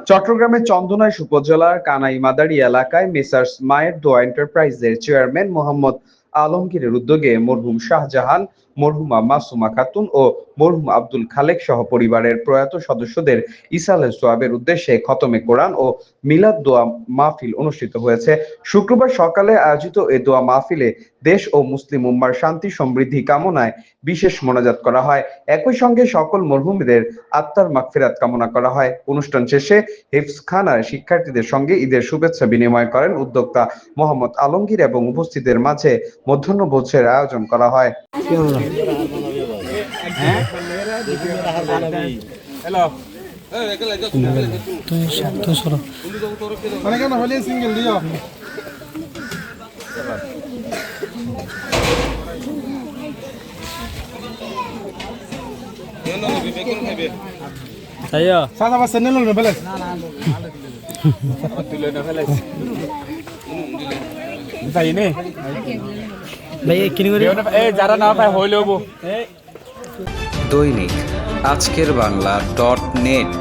চট্টগ্রামের চন্দনাইশ উপজেলার কানাইমাদাড়ি এলাকায় মেসার্স মায়ের দোয়া এন্টারপ্রাইজের চেয়ারম্যান মোহাম্মদ আলমগীরের উদ্যোগে মরহুম শাহজাহান, মরহুমা মাসুমা খাতুন ও মরহুম আব্দুল খালেক সহ পরিবারের প্রয়াত সদস্যদের ইসালে সোয়াবের উদ্দেশ্যে খতমে কোরআন ও মিলাদ দোয়া মাহফিল অনুষ্ঠিত হয়েছে। শুক্রবার সকালে আয়োজিত এ দোয়া মাহফিলে দেশ ও মুসলিম উম্মার শান্তি সমৃদ্ধি কামনায় বিশেষ মোনাজাত করা হয়। একই সঙ্গে সকল মরহুমদের আত্মার মাগফিরাত কামনা করা হয়। অনুষ্ঠান শেষে হিফজখানার শিক্ষার্থীদের সঙ্গে ঈদের শুভেচ্ছা বিনিময় করেন উদ্যোক্তা মোহাম্মদ আলমগীর এবং উপস্থিতদের মাঝে মধ্যাহ্নভোজের আয়োজন করা হয়। Ayo. Sana ba senelo na beles? Bisa ini. Bhai kini kori. যারা না পায় হইলেও দৈনিক আজকের বাংলা .net